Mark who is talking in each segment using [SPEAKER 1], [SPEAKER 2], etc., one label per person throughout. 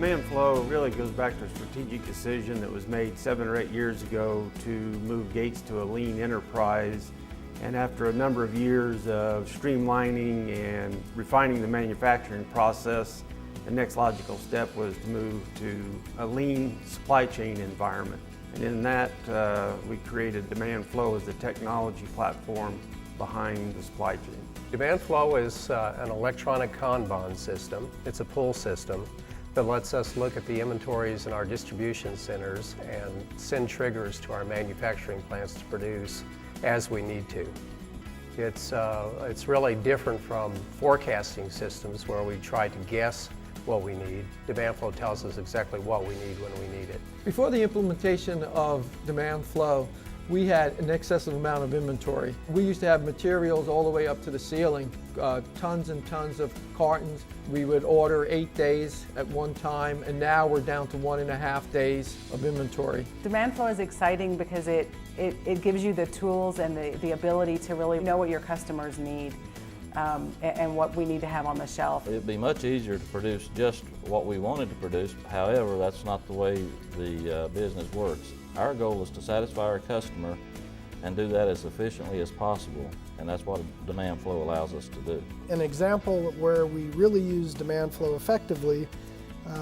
[SPEAKER 1] Demand flow really goes back to a strategic decision that was made 7 or 8 years ago to move Gates to a lean enterprise. And after a number of years of streamlining and refining the manufacturing process, the next logical step was to move to a lean supply chain environment. And in that, we created Demand Flow as the technology platform behind the supply chain.
[SPEAKER 2] Demand Flow is an electronic Kanban system. It's a pull system that lets us look at the inventories in our distribution centers and send triggers to our manufacturing plants to produce as we need to. It's really different from forecasting systems where we try to guess what we need. Demand Flow tells us exactly what we need when we need it.
[SPEAKER 3] Before the implementation of Demand Flow, we had an excessive amount of inventory. We used to have materials all the way up to the ceiling, tons and tons of cartons. We would order 8 days at one time, and now we're down to 1.5 days of inventory.
[SPEAKER 4] Demand Flow is exciting because it gives you the tools and the ability to really know what your customers need and what we need to have on the shelf.
[SPEAKER 5] It'd be much easier to produce just what we wanted to produce. However, that's not the way the business works. Our goal is to satisfy our customer and do that as efficiently as possible, and that's what Demand Flow allows us to do.
[SPEAKER 6] An example where we really used Demand Flow effectively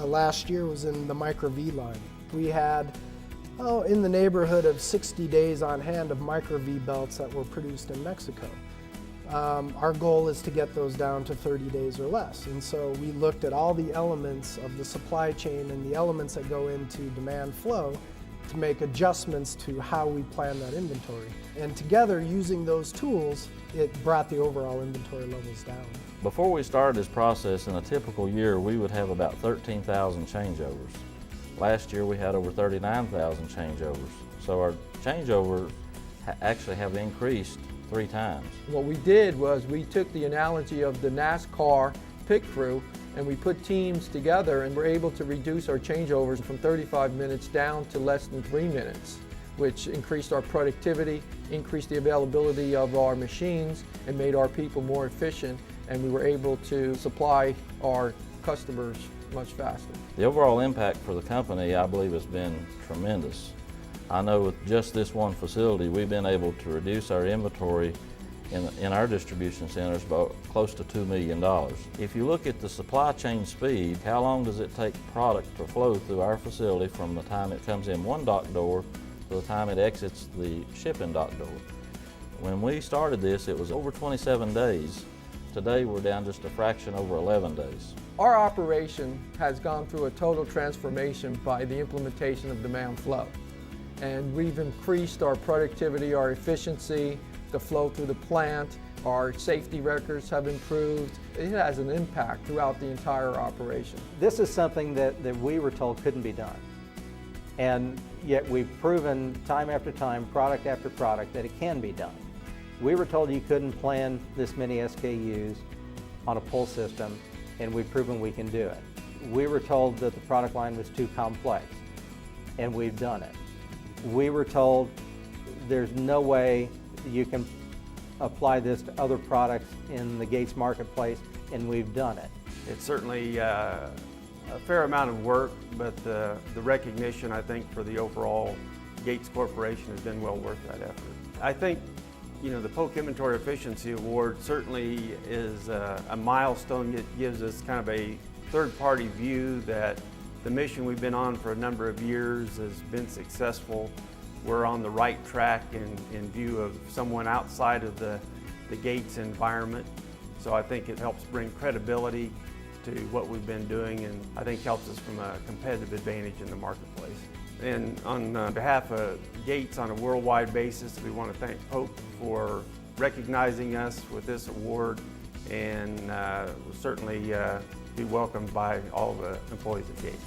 [SPEAKER 6] last year was in the Micro V line. We had in the neighborhood of 60 days on hand of Micro V belts that were produced in Mexico. Our goal is to get those down to 30 days or less, and so we looked at all the elements of the supply chain and the elements that go into Demand Flow to make adjustments to how we plan that inventory. And together, using those tools, it brought the overall inventory levels down.
[SPEAKER 5] Before we started this process, in a typical year, we would have about 13,000 changeovers. Last year, we had over 39,000 changeovers. So our changeovers actually have increased 3 times.
[SPEAKER 3] What we did was we took the analogy of the NASCAR pit crew and we put teams together and we're able to reduce our changeovers from 35 minutes down to less than 3 minutes, which increased our productivity, increased the availability of our machines, and made our people more efficient, and we were able to supply our customers much faster.
[SPEAKER 5] The overall impact for the company, I believe, has been tremendous. I know with just this one facility, we've been able to reduce our inventory in our distribution centers by close to $2 million. If you look at the supply chain speed, how long does it take product to flow through our facility from the time it comes in one dock door to the time it exits the shipping dock door? When we started this, it was over 27 days. Today, we're down just a fraction over 11 days.
[SPEAKER 3] Our operation has gone through a total transformation by the implementation of Demand Flow. And we've increased our productivity, our efficiency, the flow through the plant. Our safety records have improved. It has an impact throughout the entire operation.
[SPEAKER 7] This is something that we were told couldn't be done. And yet we've proven time after time, product after product, that it can be done. We were told you couldn't plan this many SKUs on a pull system, and we've proven we can do it. We were told that the product line was too complex, and we've done it. We were told there's no way you can apply this to other products in the Gates marketplace, and we've done it.
[SPEAKER 1] It's certainly a fair amount of work, but the recognition, I think, for the overall Gates Corporation has been well worth that effort. I think, the Polk Inventory Efficiency Award certainly is a milestone. It gives us kind of a third-party view that the mission we've been on for a number of years has been successful. We're on the right track in view of someone outside of the Gates environment. So I think it helps bring credibility to what we've been doing, and I think helps us from a competitive advantage in the marketplace. And on behalf of Gates on a worldwide basis, we want to thank Polk for recognizing us with this award, and we'll certainly be welcomed by all the employees at Gates.